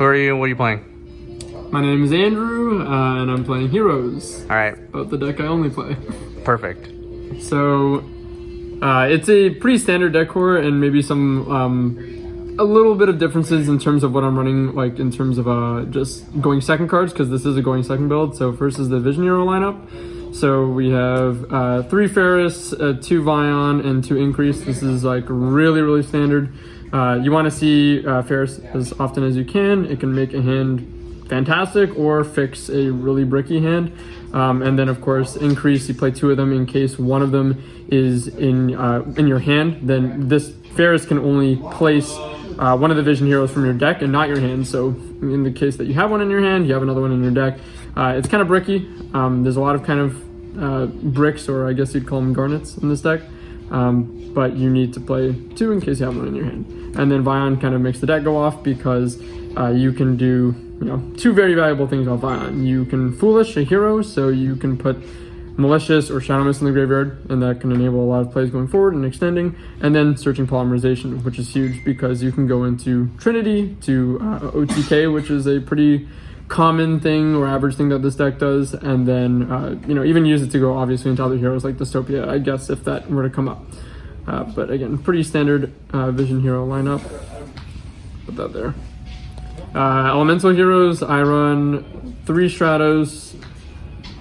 Who are you and what are you playing? My name is Andrew, and I'm playing Heroes. Alright. But the deck I only play. Perfect. So, it's a pretty standard deck core, and maybe some, a little bit of differences in terms of what I'm running, like in terms of just going second cards, because this is a going second build. So first is the Vision Hero lineup. So we have 3 Ferris, 2 Vion, and 2 Increase. This is like really standard. You want to see Ferris as often as you can. It can make a hand fantastic or fix a really bricky hand. And then of course Increase, you play 2 of them in case one of them is in your hand. Then this Ferris can only place one of the Vision Heroes from your deck and not your hand. So in the case that you have one in your hand, you have another one in your deck. It's kind of bricky. There's a lot of kind of bricks, or I guess you'd call them garnets in this deck. But you need to play 2 in case you have one in your hand. And then Vion kind of makes the deck go off because you can do 2 very valuable things on Vion. You can Foolish a hero, so you can put Malicious or Shadow Mist in the graveyard, and that can enable a lot of plays going forward and extending. And then Searching Polymerization, which is huge because you can go into Trinity to OTK, which is a pretty common thing or average thing that this deck does, and then even use it to go obviously into other heroes like Dystopia, I guess, if that were to come up. But again, pretty standard Vision Hero lineup. Put that there. Elemental heroes, I run 3 Stratos,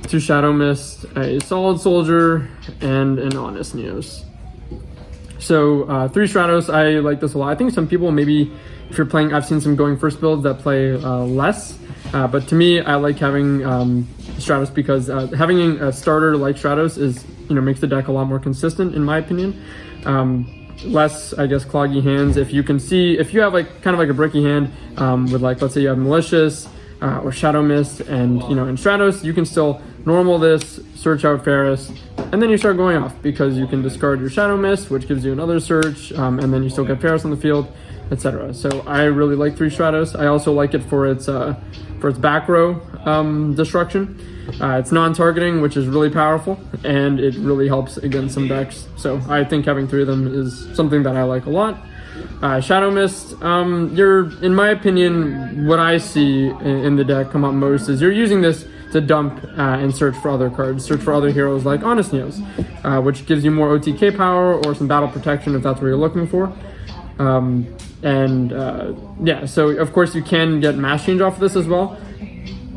2 Shadow Mist, a Solid Soldier, and an Honest Neos. So 3 Stratos, I like this a lot. I think some people, maybe if you're playing, I've seen some going first builds that play less. But to me, I like having Stratos because having a starter like Stratos is, makes the deck a lot more consistent, in my opinion. Less, I guess, cloggy hands. If you can see, if you have like kind of like a bricky hand with like, let's say you have Malicious or Shadow Mist, and in Stratos, you can still normal this, search out Ferris, and then you start going off because you can discard your Shadow Mist, which gives you another search, and then you still get Ferris on the field, etc. So I really like 3 Stratos. I also like it for its back row destruction. It's non-targeting, which is really powerful, and it really helps against some decks. So I think having 3 of them is something that I like a lot. Shadow Mist, in my opinion, what I see in the deck come up most is you're using this to dump and search for other cards, search for other heroes like Honest Neos, which gives you more OTK power or some battle protection if that's what you're looking for. So of course you can get Mass Change off of this as well.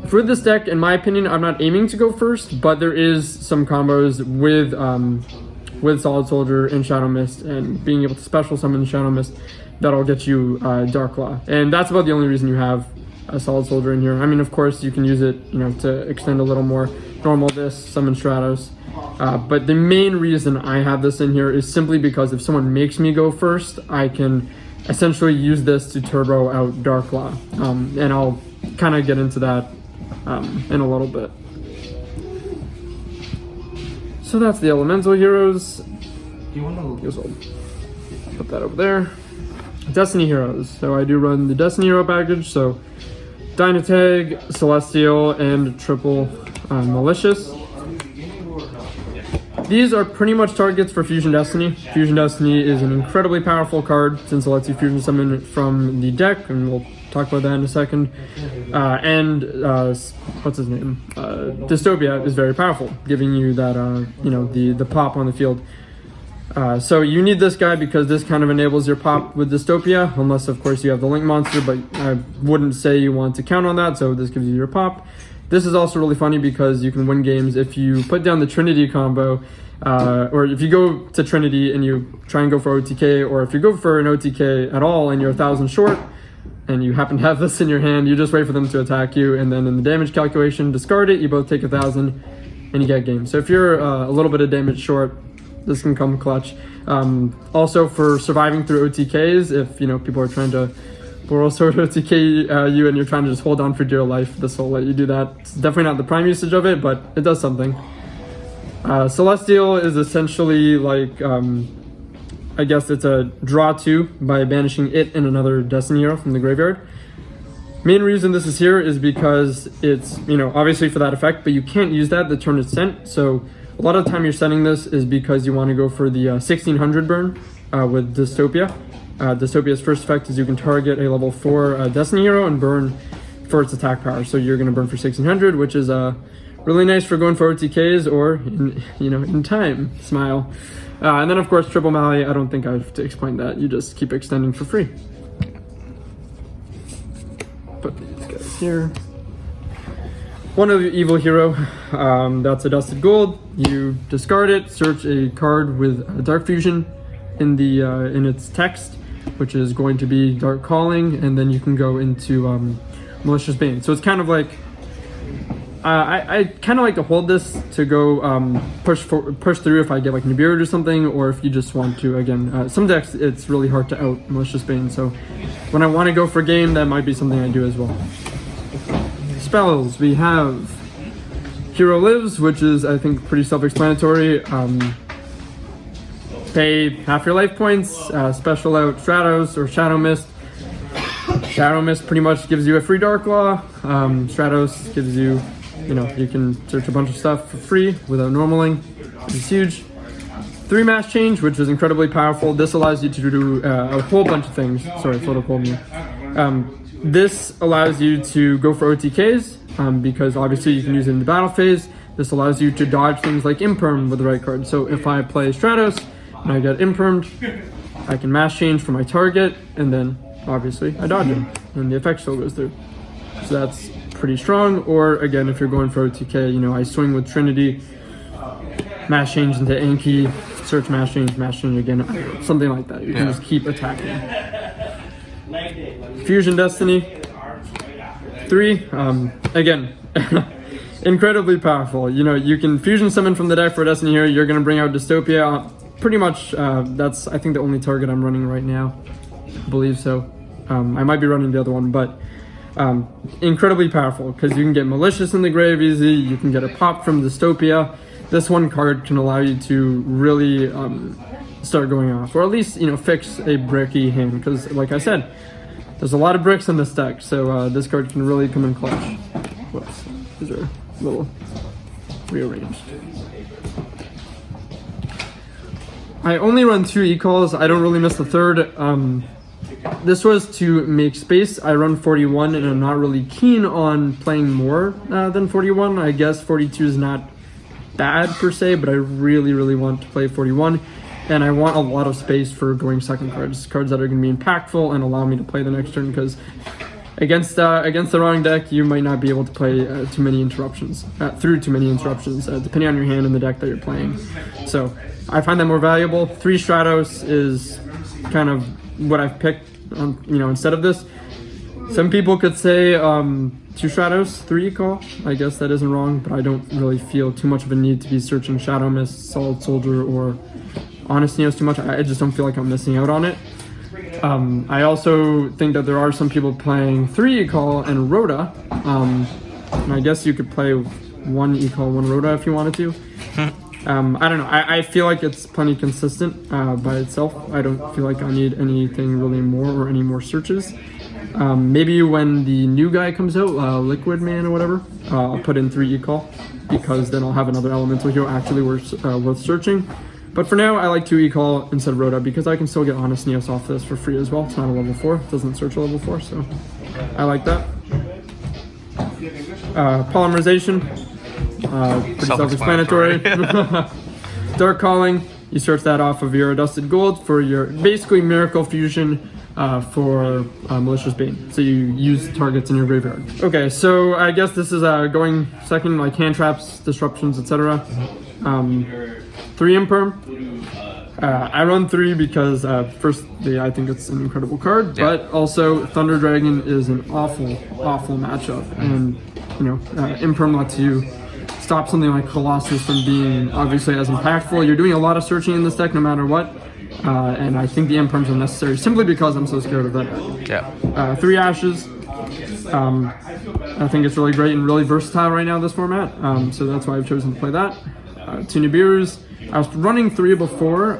For this deck, in my opinion, I'm not aiming to go first, but there is some combos with Solid Soldier and Shadow Mist, and being able to special summon Shadow Mist that'll get you Dark Law. And that's about the only reason you have a Solid Soldier in here. I mean, of course, you can use it, to extend a little more. Normal this, summon Stratos. But the main reason I have this in here is simply because if someone makes me go first, I can essentially use this to turbo out Dark Law. And I'll kind of get into that in a little bit. So that's the Elemental Heroes. Put that over there. Destiny Heroes. So I do run the Destiny Hero package. So Dynatag, Celestial, and triple Malicious. These are pretty much targets for Fusion Destiny. Fusion Destiny is an incredibly powerful card since it lets you fusion summon from the deck, and we'll talk about that in a second. What's his name? Dystopia is very powerful, giving you that the pop on the field. So you need this guy because this kind of enables your pop with Dystopia, unless of course you have the Link monster, but I wouldn't say you want to count on that, so this gives you your pop. This is also really funny because you can win games if you put down the Trinity combo, or if you go to Trinity and you try and go for OTK, or if you go for an OTK at all and you're 1,000 short, and you happen to have this in your hand, you just wait for them to attack you, and then in the damage calculation, discard it, you both take 1,000, and you get game. So if you're a little bit of damage short, this can come clutch. Also for surviving through OTKs, if people are trying to Boral Sword OTK you and you're trying to just hold on for dear life, this will let you do that. It's definitely not the prime usage of it, but it does something. Celestial is essentially like, I guess it's a draw 2 by banishing it and another Destiny hero from the graveyard. Main reason this is here is because it's, obviously for that effect, but you can't use that the turn it's sent. So a lot of the time you're sending this is because you want to go for the 1600 burn with Dystopia. Dystopia's first effect is you can target a level 4 Destiny hero and burn for its attack power. So you're going to burn for 1600, which is really nice for going for OTKs or in time. Smile. And then of course Triple Mally. I don't think I have to explain that. You just keep extending for free. Put these guys here. One of the evil hero. That's a dusted gold. You discard it. Search a card with a Dark Fusion in its text, which is going to be Dark Calling, and then you can go into Malicious Bane. So it's kind of like I kind of like to hold this to go push through if I get like Nibiru or something, or if you just want to, again, some decks it's really hard to out Malicious Bane, so when I want to go for game, that might be something I do as well. Spells, we have Hero Lives, which is I think pretty self-explanatory. Pay half your life points, special out Stratos or Shadow Mist. Shadow Mist pretty much gives you a free Dark Law. Stratos gives you, you can search a bunch of stuff for free without normaling, which is huge. 3 Mass Change, which is incredibly powerful. This allows you to do a whole bunch of things. Sorry, photo pulled me. This allows you to go for OTKs, because obviously you can use it in the battle phase. This allows you to dodge things like Imperm with the right card. So if I play Stratos and I get Impermed, I can Mass Change for my target, and then obviously I dodge him, and the effect still goes through. So that's pretty strong. Or again, if you're going for OTK, I swing with Trinity, Mass Change into Anki, search Mass Change again, something like that. You can just keep attacking. Fusion Destiny 3, again, incredibly powerful. You can fusion summon from the deck for Destiny here. You're going to bring out Dystopia. Pretty much, that's I think the only target I'm running right now. I believe so. I might be running the other one, but incredibly powerful because you can get Malicious in the grave easy. You can get a pop from Dystopia. This one card can allow you to really start going off, or at least fix a bricky hand, because like I said, there's a lot of bricks in this deck, so this card can really come in clutch. Whoops, these are a little rearranged. I only run 2 e-calls. I don't really miss the third. This was to make space. I run 41 and I'm not really keen on playing more than 41. I guess 42 is not bad per se, but I really want to play 41. And I want a lot of space for going second cards that are going to be impactful and allow me to play the next turn, because against the wrong deck, you might not be able to play through too many interruptions, depending on your hand and the deck that you're playing. So I find that more valuable. 3 Stratos is kind of what I've picked, instead of this. Some people could say 2 Stratos, 3 call. I guess that isn't wrong, but I don't really feel too much of a need to be searching Shadow Mist, Solid Soldier, or Honest Neos too much. I just don't feel like I'm missing out on it. I also think that there are some people playing 3 e-call and Rhoda. And I guess you could play 1 e-call, 1 Rhoda if you wanted to. I don't know. I feel like it's plenty consistent by itself. I don't feel like I need anything really more or any more searches. Maybe when the new guy comes out, Liquid Man or whatever, I'll put in 3 e-call, because then I'll have another elemental hero actually worth searching. But for now, I like 2 e-call instead of Rhoda, because I can still get Honest Neos off this for free as well. It's not a level 4. It doesn't search a level 4, so I like that. Polymerization. Pretty self-explanatory. Dark Calling. You search that off of your Dusted Gold for your basically Miracle Fusion for Malicious Bane. So you use targets in your graveyard. Okay, so I guess this is going second, like hand traps, disruptions, etc. 3 Imperm. I run 3 because firstly, I think it's an incredible card, but also Thunder Dragon is an awful matchup, and Imperm lets you stop something like Colossus from being obviously as impactful. You're doing a lot of searching in this deck no matter what, and I think the Imperms are necessary simply because I'm so scared of that. 3 Ashes. I think it's really great and really versatile right now in this format, so that's why I've chosen to play that. 2 Nibiru's. I was running 3 before.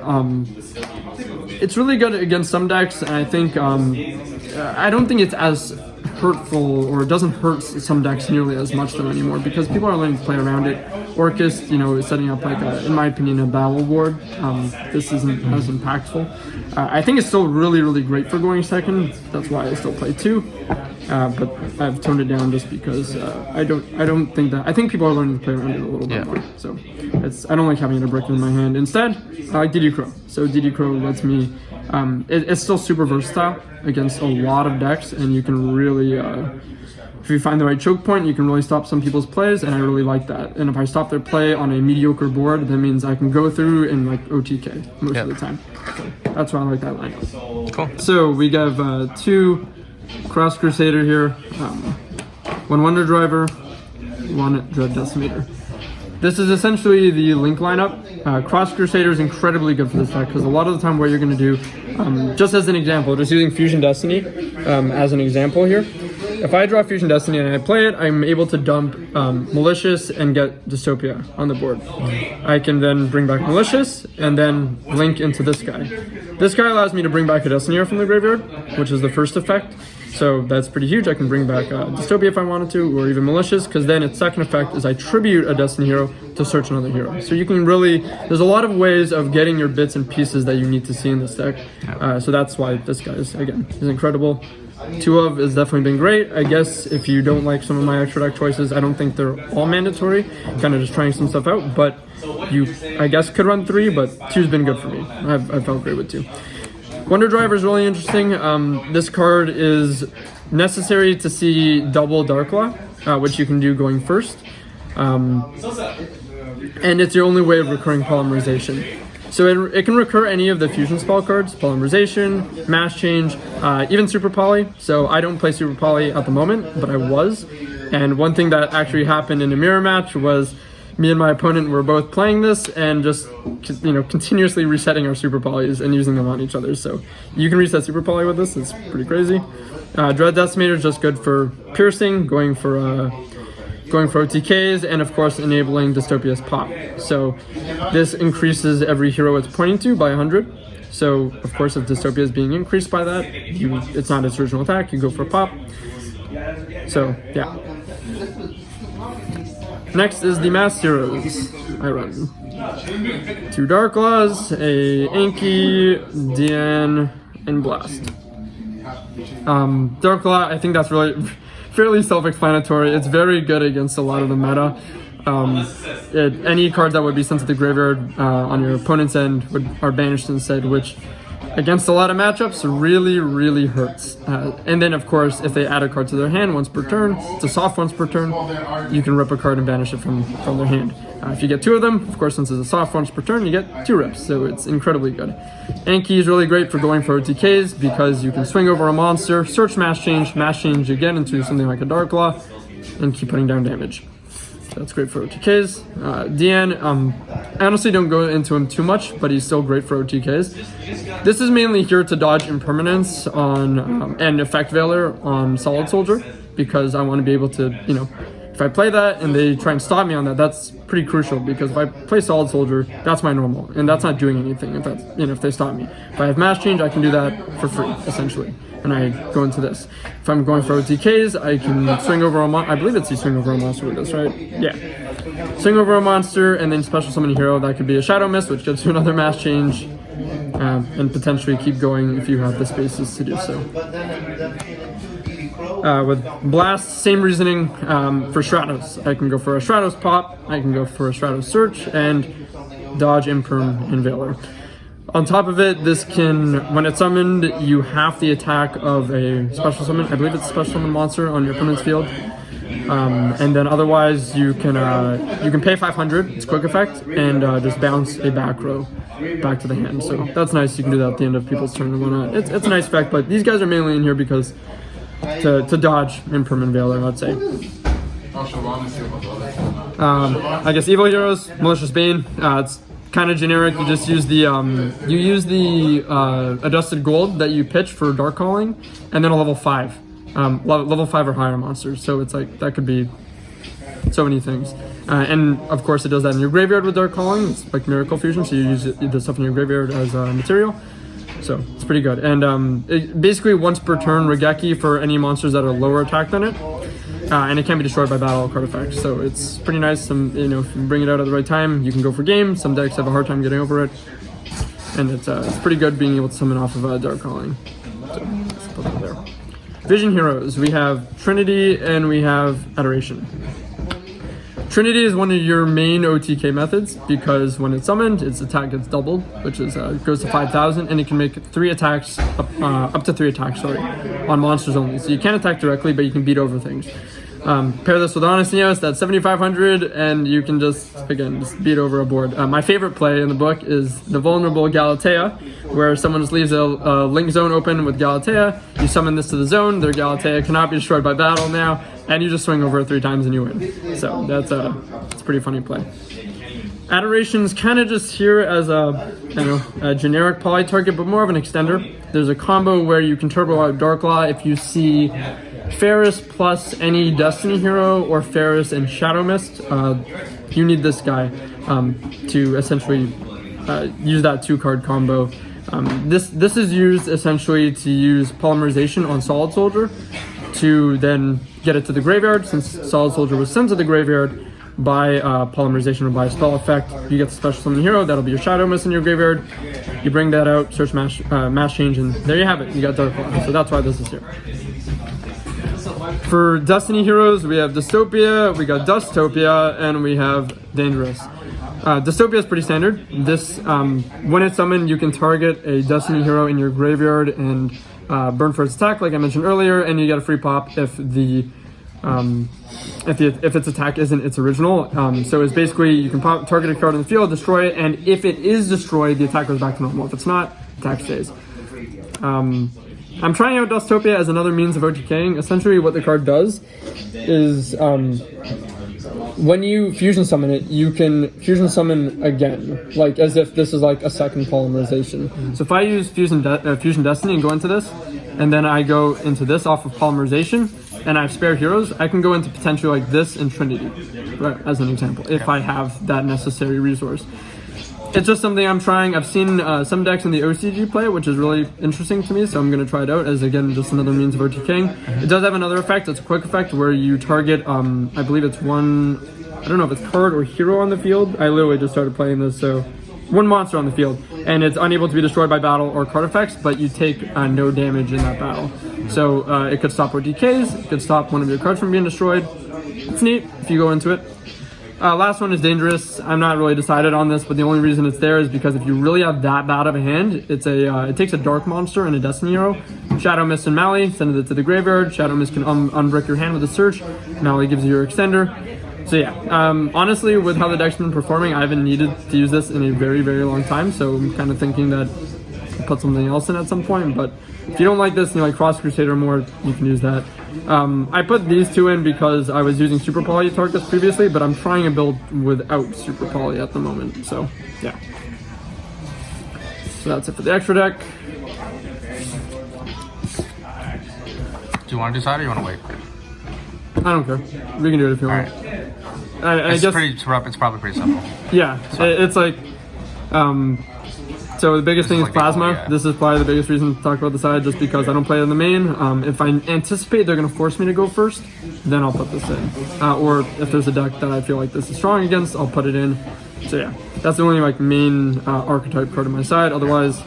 It's really good against some decks, and I think I don't think it's as hurtful, or it doesn't hurt some decks nearly as much though anymore, because people are learning to play around it. Orcust, is setting up like in my opinion, a battle ward. This isn't as impactful. I think it's still really, really great for going second. That's why I still play 2. But I've toned it down just because I don't think that. I think people are learning to play around it a little bit more. So I don't like having a brick in my hand. Instead, I like DD Crow. So DD Crow lets me. It's still super versatile against a lot of decks, and you can really. If you find the right choke point, you can really stop some people's plays, and I really like that. And if I stop their play on a mediocre board, that means I can go through and like OTK most of the time. So that's why I like that lineup. Cool. So we have 2 Cross Crusader here, 1 Wonder Driver, 1 Dread Decimator. This is essentially the Link lineup. Cross Crusader is incredibly good for this deck because a lot of the time what you're going to do, just as an example, just using Fusion Destiny as an example here, if I draw Fusion Destiny and I play it, I'm able to dump Malicious and get Dystopia on the board. I can then bring back Malicious and then link into this guy. This guy allows me to bring back a Destiny Hero from the graveyard, which is the first effect. So that's pretty huge. I can bring back Dystopia if I wanted to, or even Malicious, because then its second effect is I tribute a Destiny Hero to search another hero. So you can really, there's a lot of ways of getting your bits and pieces that you need to see in this deck. So that's why this guy is incredible. 2 of has definitely been great. I guess if you don't like some of my extra deck choices, I don't think they're all mandatory. Kind of just trying some stuff out, but you, I guess, could run 3, but 2's been good for me. I've felt great with 2. Wonder Driver is really interesting. This card is necessary to see double Darklaw, which you can do going first. And it's your only way of recurring Polymerization. So it can recur any of the fusion spell cards, Polymerization, Mass Change, even Super Poly. So I don't play Super Poly at the moment, but I was. And one thing that actually happened in a mirror match was me and my opponent were both playing this and just, continuously resetting our Super Polys and using them on each other. So you can reset Super Poly with this. It's pretty crazy. Dread Decimator is just good for piercing, going for OTKs, and of course enabling Dystopia's pop. So this increases every hero it's pointing to by 100. So of course if Dystopia is being increased by that, it's not its original attack, you go for pop. So yeah. Next is the Mass Heroes. I run 2 Darklaws, a Anki, DN, and Blast. Darklaw, I think that's really fairly self-explanatory. It's very good against a lot of the meta. Any cards that would be sent to the graveyard on your opponent's end are banished instead, which against a lot of matchups really, really hurts. And then of course, if they add a card to their hand once per turn, it's a soft once per turn, you can rip a card and banish it from their hand. If you get 2 of them, of course, since it's a soft once per turn, you get 2 rips, so it's incredibly good. Anki is really great for going for OTKs because you can swing over a monster, search Mass Change again into something like a Darklaw, and keep putting down damage. So that's great for OTKs. DN, I honestly don't go into him too much, but he's still great for OTKs. This is mainly here to dodge Impermanence on and Effect Veiler on Solid Soldier, because I want to be able to, if I play that and they try and stop me on that, that's pretty crucial, because if I play Solid Soldier, that's my normal, and that's not doing anything if that's, if they stop me. If I have Mass Change, I can do that for free, essentially, and I go into this. If I'm going for OTKs, I can swing over a monster. I believe it's you swing over a monster with this, right? Yeah. Swing over a monster, and then special summon a hero. That could be a Shadow Mist, which gets you another Mass Change, and potentially keep going if you have the spaces to do so. With Blast, same reasoning for Stratos. I can go for a Stratos pop, I can go for a Stratos search, and dodge Imperm and Veiler. On top of it, this can, when it's summoned, you half the attack of a special summon. I believe it's a special summon monster on your opponent's field. And then otherwise, you can pay 500, it's quick effect, and just bounce a back row back to the hand. So that's nice. You can do that at the end of people's turn and whatnot. It's a nice effect, but these guys are mainly in here because to dodge Imperm and Veiler, I'd say. I guess Evil Heroes, Malicious Bane. It's kind of generic. You just use the Adjusted Gold that you pitch for Dark Calling, and then a level 5. Level 5 or higher monsters. So it's like, that could be so many things. And of course it does that in your graveyard with Dark Calling. It's like Miracle Fusion, so you use the stuff in your graveyard as material. So it's pretty good. And basically once per turn, Regeki for any monsters that are lower attack than it. And it can be destroyed by battle card effects. So it's pretty nice. If you bring it out at the right time, you can go for game. Some decks have a hard time getting over it. and it's pretty good being able to summon off of Dark Calling. So let's put that there. Vision heroes, we have Trinity and we have Adoration. Trinity is one of your main OTK methods because when it's summoned, its attack gets doubled, which is goes to 5,000, and it can make 3 attacks, up to 3 attacks, on monsters only. So you can't attack directly, but you can beat over things. Pair this with Honest Neos, that's 7,500, and you can just beat over a board. My favorite play in the book is the Vulnerable Galatea, where someone just leaves a link zone open with Galatea, you summon this to the zone, their Galatea cannot be destroyed by battle now, and you just swing over it 3 times and you win. So that's it's a pretty funny play. Adoration's kind of just here as a generic poly target, but more of an extender. There's a combo where you can turbo out Darklaw if you see Ferris plus any Destiny hero or Ferris and Shadow Mist. You need this guy to essentially use that 2-card combo. This is used essentially to use Polymerization on Solid Soldier to then get it to the graveyard. Since Solid Soldier was sent to the graveyard by Polymerization or by a spell effect, you get the special summon hero. That'll be your Shadow Mist in your graveyard. You bring that out, search mass change, and there you have it. You got Darklaw. So that's why this is here. For Destiny heroes, we have Dystopia, we got Dustopia, and we have Dangerous. Dystopia is pretty standard. This, when it's summoned, you can target a Destiny hero in your graveyard and burn for its attack, like I mentioned earlier, and you get a free pop if its attack isn't its original. So it's basically you can target a card in the field, destroy it, and if it is destroyed, the attack goes back to normal. If it's not, attack stays. I'm trying out Dustopia as another means of OTKing. Essentially what the card does is when you fusion summon it, you can fusion summon again, like as if this is like a second polymerization. So if I use Fusion Destiny and go into this, and then I go into this off of polymerization, and I have spare heroes, I can go into potentially like this and Trinity, right, as an example, if I have that necessary resource. It's just something I'm trying. I've seen some decks in the OCG play, which is really interesting to me, so I'm going to try it out as, again, just another means of OTKing. It does have another effect. It's a quick effect where you target, I believe it's one, I don't know if it's card or hero on the field. I literally just started playing this, so one monster on the field, and it's unable to be destroyed by battle or card effects, but you take no damage in that battle. So it could stop OTKs, it could stop one of your cards from being destroyed. It's neat if you go into it. Last one is Dangerous. I'm not really decided on this, but the only reason it's there is because if you really have that bad of a hand, it takes a dark monster and a Destiny hero, Shadow Mist and Mally, send it to the graveyard. Shadow Mist can unbrick your hand with a search. Mally gives you your extender. So yeah, honestly, with how the deck's been performing, I haven't needed to use this in a very, very long time, so I'm kind of thinking that I'll put something else in at some point, but if you don't like this and you like Cross Crusader more, you can use that. I put these 2 in because I was using Super Poly targets previously, but I'm trying a build without Super Poly at the moment, so yeah. So that's it for the extra deck. Do you want to decide or you want to wait? I don't care. We can do it if you want. Right. I guess It's probably pretty simple. Yeah, it's like, so the biggest thing is like Plasma. This is probably the biggest reason to talk about the side, just because I don't play it in the main. If I anticipate they're going to force me to go first, then I'll put this in. Or if there's a deck that I feel like this is strong against, I'll put it in. So yeah, that's the only like main archetype card on my side. Otherwise,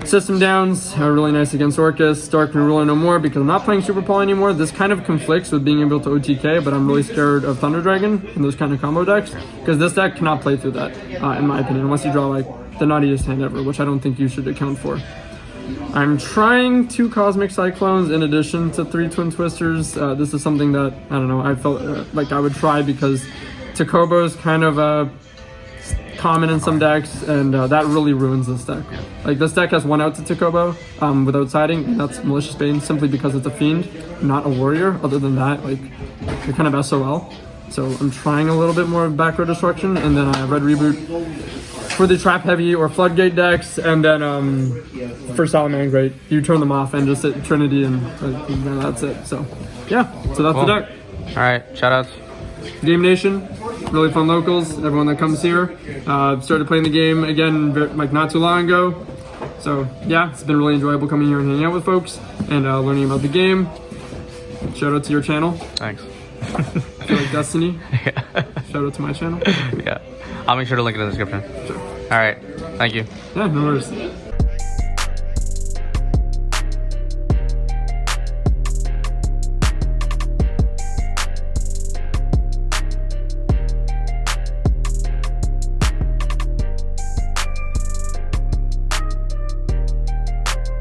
System Downs are really nice against Orcus. Dark Ruler no more because I'm not playing Super Poly anymore. This kind of conflicts with being able to OTK, but I'm really scared of Thunder Dragon and those kind of combo decks because this deck cannot play through that, in my opinion, unless you draw like the nuttiest hand ever, which I don't think you should account for. I'm trying 2 Cosmic Cyclones in addition to 3 Twin Twisters. This is something that, I don't know, I felt like I would try because Takobo is kind of common in some decks, and that really ruins this deck. Like, this deck has 1 out to Takobo without siding, and that's Malicious Bane, simply because it's a fiend, not a warrior. Other than that, like, you're kind of SOL. So I'm trying a little bit more of back row destruction, and then Red Reboot for the trap heavy or floodgate decks, and then for Salamangreat, you turn them off and just hit Trinity, and that's it. So yeah, so that's the deck. All right, shout outs. Game Nation, really fun locals. Everyone that comes here, started playing the game again like not too long ago. So yeah, it's been really enjoyable coming here and hanging out with folks and learning about the game. Shout out to your channel. Thanks. I feel like Destiny. Yeah. Shout out to my channel. Yeah. I'll make sure to link it in the description. Sure. All right. Thank you. Yeah, no worries.